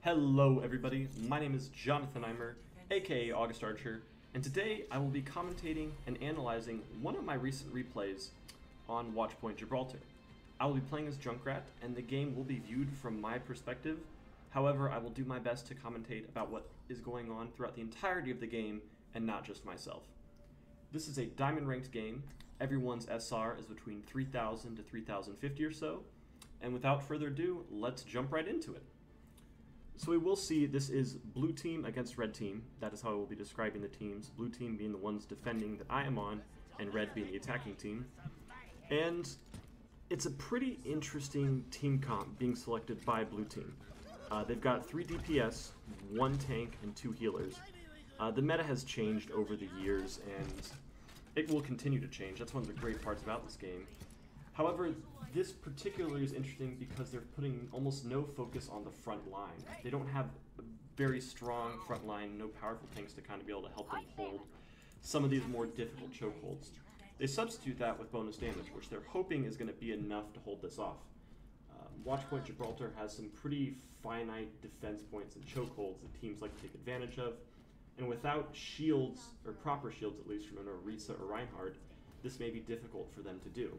Hello everybody, my name is Jonathan Eimer, aka August Archer, and today I will be commentating and analyzing one of my recent replays on Watchpoint Gibraltar. I will be playing as Junkrat, and the game will be viewed from my perspective. However, I will do my best to commentate about what is going on throughout the entirety of the game, and not just myself. This is a diamond ranked game. Everyone's SR is between 3,000 to 3,050 or so, and without further ado, let's jump right into it. So we will see this is blue team against red team. That is how I will be describing the teams. Blue team being the ones defending that I am on, and red being the attacking team. And it's a pretty interesting team comp being selected by blue team. They've got 3 DPS, 1 tank, and 2 healers. The meta has changed over the years, and it will continue to change. That's one of the great parts about this game. However, this particularly is interesting because they're putting almost no focus on the front line. They don't have a very strong front line, no powerful tanks to kind of be able to help them hold some of these more difficult chokeholds. They substitute that with bonus damage, which they're hoping is going to be enough to hold this off. Watchpoint Gibraltar has some pretty finite defense points and chokeholds that teams like to take advantage of, and without shields, or proper shields at least from an Orisa or Reinhardt, this may be difficult for them to do.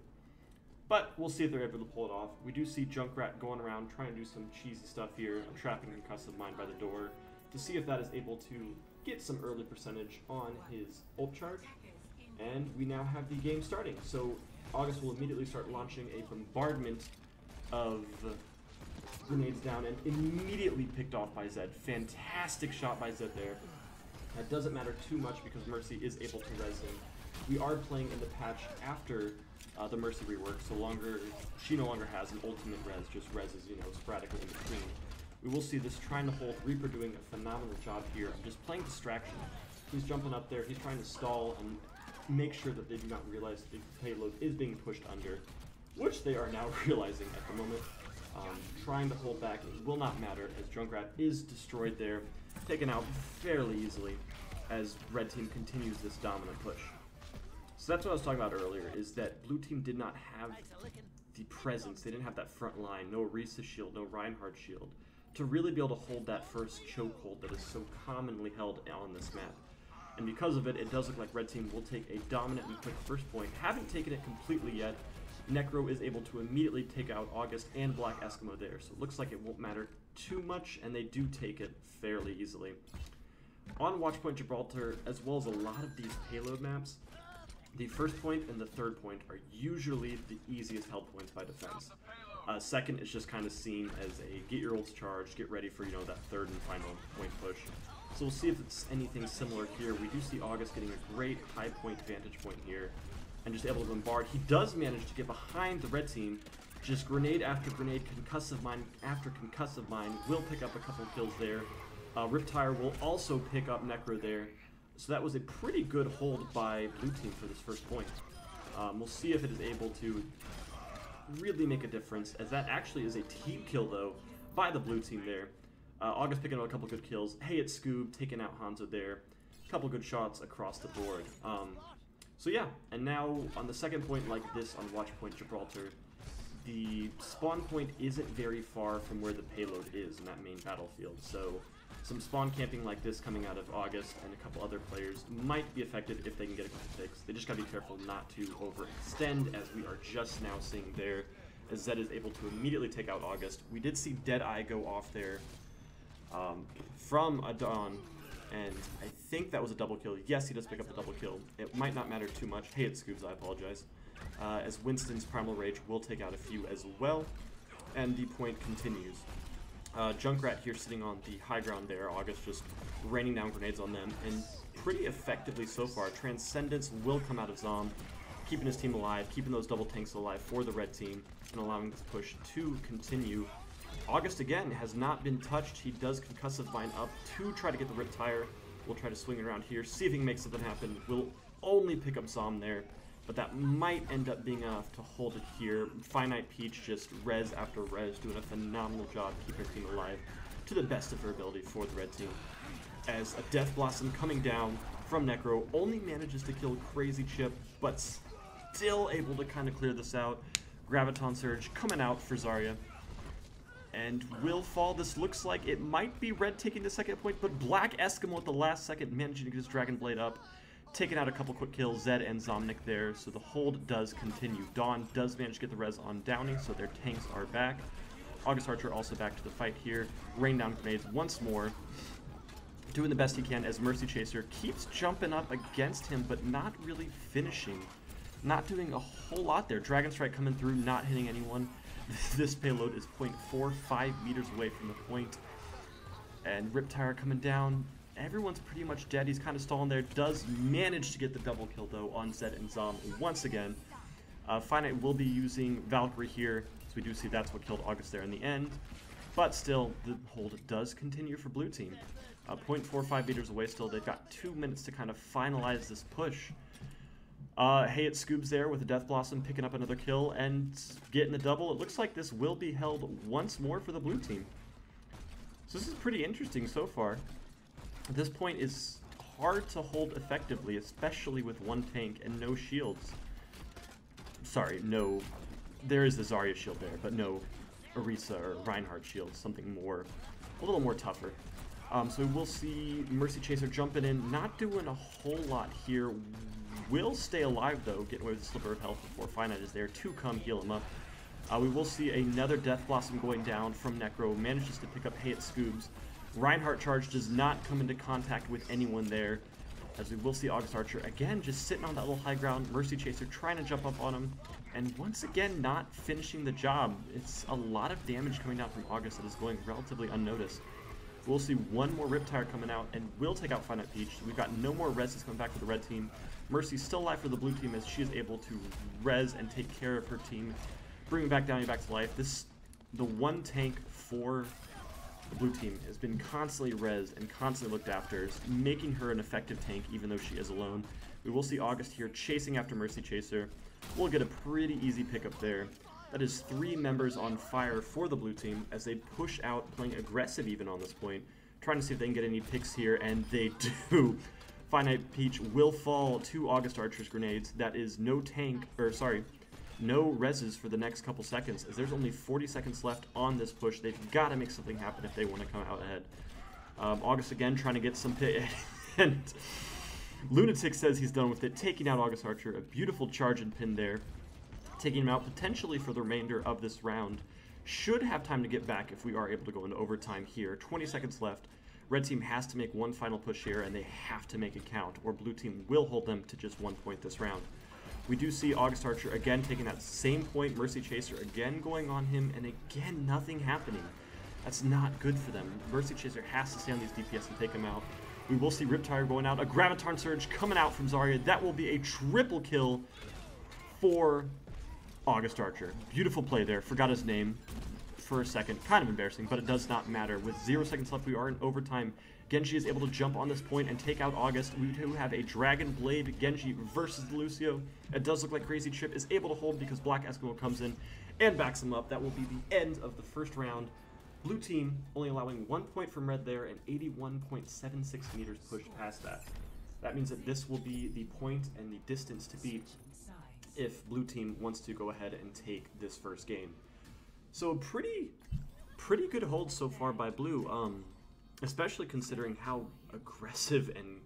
But we'll see if they're able to pull it off. We do see Junkrat going around trying to do some cheesy stuff here, trapping Concussive Mine by the door, to see if that is able to get some early percentage on his ult charge. And we now have the game starting. So August will immediately start launching a bombardment of grenades down, and immediately picked off by Zed. Fantastic shot by Zed there. That doesn't matter too much because Mercy is able to res him. We are playing in the patch after the Mercy rework, so she no longer has an ultimate res, just reses, sporadically in between. We will see this trying to hold. Reaper doing a phenomenal job here of just playing distraction. He's jumping up there, he's trying to stall and make sure that they do not realize the payload is being pushed under, which they are now realizing at the moment. Trying to hold back, it will not matter as Junkrat is destroyed there, taken out fairly easily as red team continues this dominant push. So that's what I was talking about earlier, is that blue team did not have the presence, they didn't have that front line, no Orisa shield, no Reinhardt shield, to really be able to hold that first chokehold that is so commonly held on this map. And because of it, it does look like red team will take a dominant and quick first point. Haven't taken it completely yet. Necro is able to immediately take out August and Black Eskimo there, so it looks like it won't matter too much, and they do take it fairly easily. On Watchpoint Gibraltar, as well as a lot of these payload maps, the first point and the third point are usually the easiest held points by defense. Second is just kind of seen as a get your ults charged, get ready for that third and final point push. So we'll see if it's anything similar here. We do see August getting a great high point vantage point here, and just able to bombard. He does manage to get behind the red team. Just grenade after grenade, concussive mine after concussive mine. Will pick up a couple kills there. Riptire will also pick up Necro there. So that was a pretty good hold by blue team for this first point. We'll see if it is able to really make a difference, as that actually is a team kill though by the blue team there. August picking up a couple good kills. Hey, it's Scoob taking out Hanzo there. A couple good shots across the board. So yeah, and now on the second point like this on Watchpoint Gibraltar, the spawn point isn't very far from where the payload is in that main battlefield. So some spawn camping like this coming out of August and a couple other players might be effective if they can get a quick fix. They just gotta be careful not to overextend, as we are just now seeing there, as Zed is able to immediately take out August. We did see Deadeye go off there from a Dawn, and I think that was a double kill. Yes, he does pick up the double kill. It might not matter too much. Hey, it's Scoobs, I apologize. As Winston's Primal Rage will take out a few as well, and the point continues. Junkrat here sitting on the high ground there. August just raining down grenades on them, and pretty effectively so far. Transcendence will come out of Zom, keeping his team alive, keeping those double tanks alive for the red team, and allowing this push to continue. August again has not been touched. He does concussive mine up to try to get the Riptire. We'll try to swing it around here, see if he can make something happen. We'll only pick up Zom there, but that might end up being enough to hold it here. Finite Peach just res after res, doing a phenomenal job keeping her team alive to the best of her ability for the red team. As a Death Blossom coming down from Necro only manages to kill Crazy Chip, but still able to kind of clear this out. Graviton Surge coming out for Zarya. and will fall. This looks like it might be red taking the second point, but Black Eskimo at the last second managing to get his Dragon Blade up, taking out a couple quick kills, Zed and Zomnik there, so the hold does continue. Dawn does manage to get the res on Downey, so their tanks are back. August Archer also back to the fight here. Rain down grenades once more, doing the best he can as Mercy Chaser keeps jumping up against him, but not really finishing. Not doing a whole lot there. Dragon Strike coming through, not hitting anyone. This payload is 0.45 meters away from the point. And Riptire coming down. Everyone's pretty much dead. He's kind of stalling there. Does manage to get the double kill, though, on Zed and Zom once again. Finite will be using Valkyrie here, so we do see that's what killed August there in the end. But still, the hold does continue for blue team. 0.45 meters away still. They've got 2 minutes to kind of finalize this push. Hey, it's Scoobs there with the Death Blossom picking up another kill and getting the double. It looks like this will be held once more for the blue team. So this is pretty interesting so far. At this point, it's hard to hold effectively, especially with one tank and no shields. Sorry, no. There is the Zarya shield there, but no Orisa or Reinhardt shield. Something more, a little more tougher. So we'll see Mercy Chaser jumping in, not doing a whole lot here. Will stay alive though, getting away with a sliver of health before Finite is there to come heal him up. We will see another Death Blossom going down from Necro, manages to pick up Hey, it's Scoobs. Reinhardt charge does not come into contact with anyone there, as we will see August Archer again just sitting on that little high ground. Mercy Chaser trying to jump up on him, and once again not finishing the job. It's a lot of damage coming down from August that is going relatively unnoticed. We'll see one more Riptire coming out, and will take out Finite Peach. We've got no more reses coming back for the red team. Mercy's still alive for the blue team as she is able to res and take care of her team, bringing back Downey back to life. The one tank for the blue team has been constantly res and constantly looked after, making her an effective tank even though she is alone. We will see August here chasing after Mercy Chaser. We'll get a pretty easy pickup there. That is 3 members on fire for the blue team as they push out, playing aggressive even on this point, trying to see if they can get any picks here, and they do. Finite Peach will fall to August Archer's grenades. That is no tank, or sorry, no reses for the next couple seconds, as there's only 40 seconds left on this push. They've got to make something happen if they want to come out ahead. August again trying to get some pick, and Lunatic says he's done with it, taking out August Archer. A beautiful charge and pin there, taking him out potentially for the remainder of this round. Should have time to get back if we are able to go into overtime here. 20 seconds left. Red team has to make one final push here, and they have to make it count, or blue team will hold them to just 1 point this round. We do see August Archer again taking that same point. Mercy Chaser again going on him, and again nothing happening. That's not good for them. Mercy Chaser has to stay on these DPS and take him out. We will see Riptire going out. A Graviton Surge coming out from Zarya. That will be a triple kill for August Archer. Beautiful play there. Forgot his name for a second. Kind of embarrassing, but it does not matter. With 0 seconds left, we are in overtime. Genji is able to jump on this point and take out August. We do have a Dragon Blade Genji versus Lucio. It does look like Crazy Chip is able to hold because Black Eskimo comes in and backs him up. That will be the end of the first round. Blue team only allowing 1 point from red there and 81.76 meters pushed past that. That means that this will be the point and the distance to beat if blue team wants to go ahead and take this first game. So pretty good hold so far by blue, especially considering how aggressive and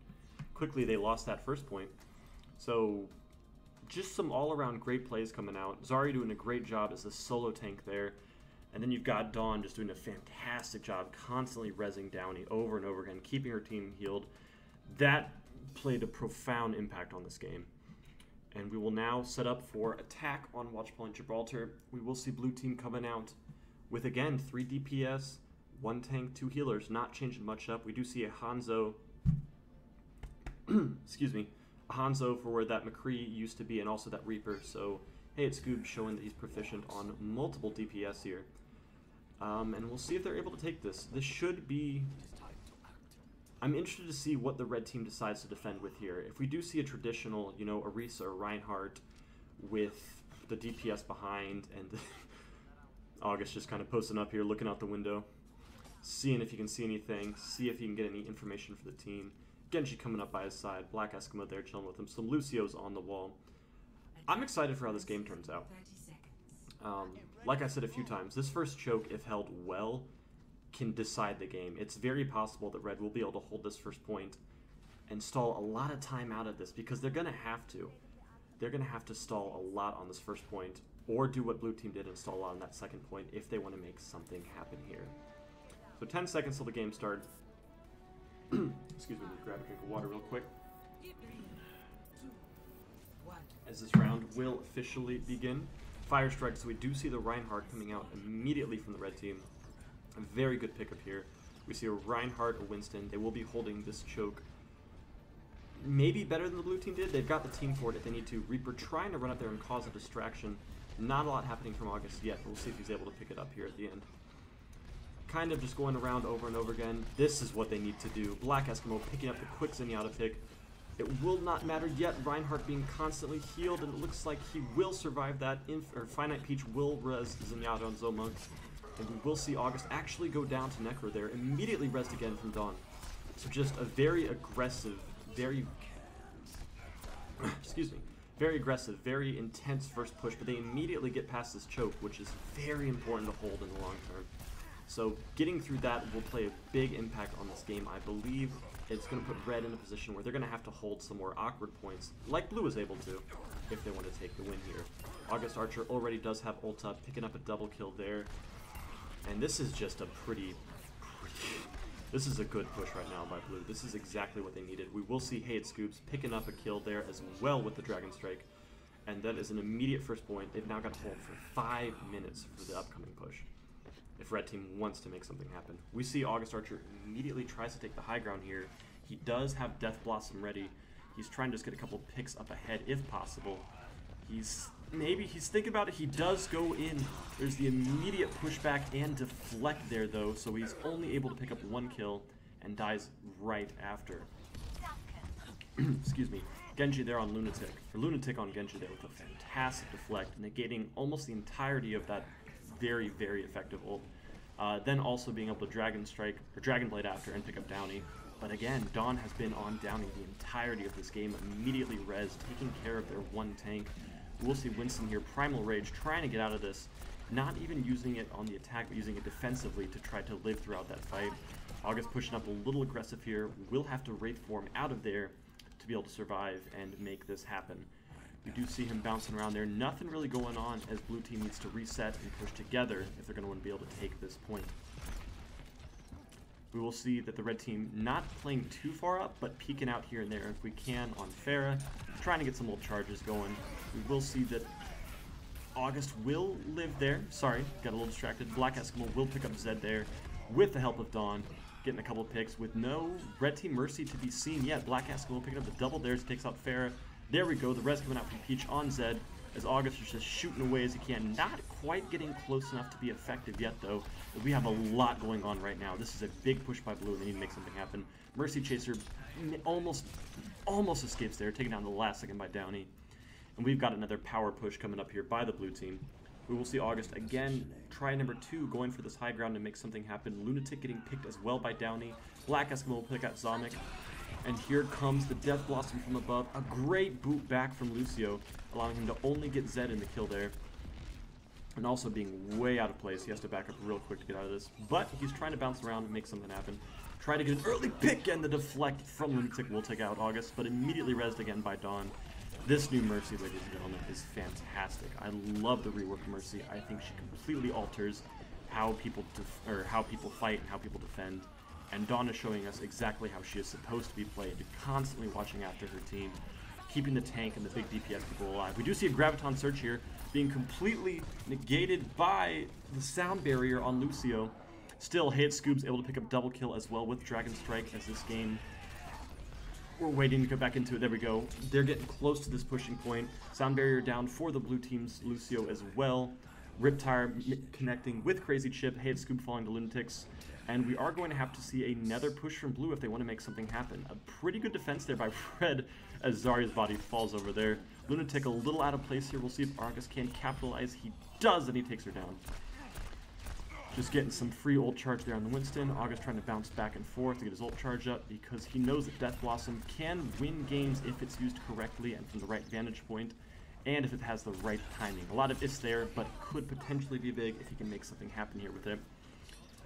quickly they lost that first point. So just some all-around great plays coming out. Zarya doing a great job as a solo tank there. And then you've got Dawn just doing a fantastic job, constantly rezzing Downey over and over again, keeping her team healed. That played a profound impact on this game. And we will now set up for attack on Watchpoint Gibraltar. We will see blue team coming out with, again, 3 DPS, 1 tank, 2 healers, not changing much up. We do see a Hanzo, excuse me, a Hanzo for where that McCree used to be, and also that Reaper. So, hey, it's Scoob showing that he's proficient on multiple DPS here. And we'll see if they're able to take this. This should be... I'm interested to see what the red team decides to defend with here. If we do see a traditional, you know, Orisa or Reinhardt with the DPS behind, and August just kind of posting up here, looking out the window, seeing if he can see anything, see if he can get any information for the team. Genji coming up by his side, Black Eskimo there chilling with him, some Lucio's on the wall. I'm excited for how this game turns out. like I said a few times, this first choke, if held well, can decide the game. It's very possible that Red will be able to hold this first point and stall a lot of time out of this, because they're going to have to. They're going to have to stall a lot on this first point, or do what Blue Team did and stall on that second point if they want to make something happen here. So 10 seconds till the game start. Excuse me, let me grab a drink of water real quick. As this round will officially begin. Fire strikes, so we do see the Reinhardt coming out immediately from the red team. A very good pickup here. We see a Reinhardt, a Winston. They will be holding this choke maybe better than the blue team did. They've got the team for it if they need to. Reaper trying to run up there and cause a distraction. Not a lot happening from August yet, but we'll see if he's able to pick it up here at the end. Kind of just going around over and over again. This is what they need to do. Black Eskimo picking up the quick Zenyatta pick. It will not matter yet. Reinhardt being constantly healed, and it looks like he will survive that. Finite Peach will res Zenyatta on Zoma. And we will see August actually go down to Necro there. Immediately resed again from Dawn. So just a very aggressive, very very intense first push, but they immediately get past this choke, which is very important to hold in the long term. So getting through that will play a big impact on this game. I believe it's going to put Red in a position where they're going to have to hold some more awkward points, like Blue is able to, if they want to take the win here. August Archer already does have ult up, picking up a double kill there. And this is just a this is a good push right now by Blue. This is exactly what they needed. We will see Hayed Scoops picking up a kill there as well with the Dragon Strike. And that is an immediate first point. They've now got to hold for 5 minutes for the upcoming push, if Red Team wants to make something happen. We see August Archer immediately tries to take the high ground here. He does have Death Blossom ready. He's trying to just get a couple picks up ahead if possible. He's thinking about it. He does go in. There's the immediate pushback and deflect there though, so he's only able to pick up 1 kill and dies right after. Excuse me. Genji there on Lunatic. Or Lunatic on Genji there with a fantastic deflect, negating almost the entirety of that very, very effective ult. Then also being able to Dragon Strike, or Dragon Blade after, and pick up Downey. But again, Dawn has been on Downey the entirety of this game, immediately res, taking care of their 1 tank. We'll see Winston here, Primal Rage, trying to get out of this, not even using it on the attack, but using it defensively to try to live throughout that fight. August pushing up a little aggressive here, will have to Wraith form out of there to be able to survive and make this happen. We do see him bouncing around there, nothing really going on as Blue Team needs to reset and push together if they're going to want to be able to take this point. We will see that the Red Team not playing too far up, but peeking out here and there if we can on Pharah, trying to get some old charges going. We will see that August will live there. Sorry, got a little distracted. Black Eskimo will pick up Zed there with the help of Dawn, getting a couple of picks with no Red Team Mercy to be seen yet. Black Eskimo picking up the double there, takes out Pharah. There we go, the res coming out from Peach on Zed, as August is just shooting away as he can. Not quite getting close enough to be effective yet, though. But we have a lot going on right now. This is a big push by Blue, and they need to make something happen. Mercy Chaser almost escapes there, taken down to the last second by Downey. And we've got another power push coming up here by the Blue Team. We will see August again, try number 2, going for this high ground to make something happen. Lunatic getting picked as well by Downey. Black Eskimo will pick out Zomic. And here comes the Death Blossom from above. A great boot back from Lucio, allowing him to only get Zed in the kill there. And also being way out of place. He has to back up real quick to get out of this. But he's trying to bounce around and make something happen. Try to get an early pick, and the deflect from Lunatic will take out August, but immediately rezzed again by Dawn. This new Mercy, ladies and gentlemen, is fantastic. I love the rework of Mercy. I think she completely alters how people fight and how people defend. And Dawn is showing us exactly how she is supposed to be played, constantly watching after her team, keeping the tank and the big DPS people alive. We do see a Graviton Search here being completely negated by the sound barrier on Lucio. Still, Hayed Scoob's able to pick up double kill as well with Dragon Strike as this game. We're waiting to get back into it. There we go. They're getting close to this pushing point. Sound barrier down for the Blue Team's Lucio as well. Riptire connecting with Crazy Chip. Hayed Scoob falling to Lunatics. And we are going to have to see another push from Blue if they want to make something happen. A pretty good defense there by Fred as Zarya's body falls over there. Lunatic a little out of place here. We'll see if Argus can capitalize. He does, and he takes her down. Just getting some free ult charge there on the Winston. August trying to bounce back and forth to get his ult charge up because he knows that Death Blossom can win games if it's used correctly and from the right vantage point. and if it has the right timing. A lot of ifs there, but could potentially be big if he can make something happen here with it.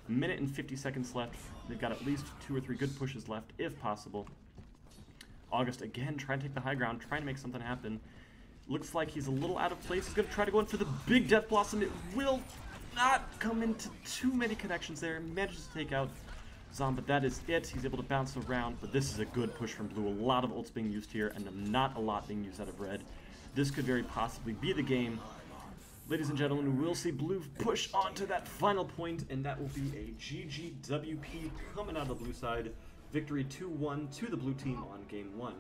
A minute and 50 seconds left. They've got at least 2 or 3 good pushes left, if possible. August again trying to take the high ground, trying to make something happen. Looks like he's a little out of place. He's going to try to go in for the big Death Blossom. It will not come into too many connections there. Manages to take out Zom, but that is it. He's able to bounce around, but this is a good push from blue. A lot of ults being used here, and not a lot being used out of red. This could very possibly be the game. Ladies and gentlemen, we will see blue push on to that final point, and that will be a GGWP coming out of the blue side. Victory 2-1 to the blue team on game 1.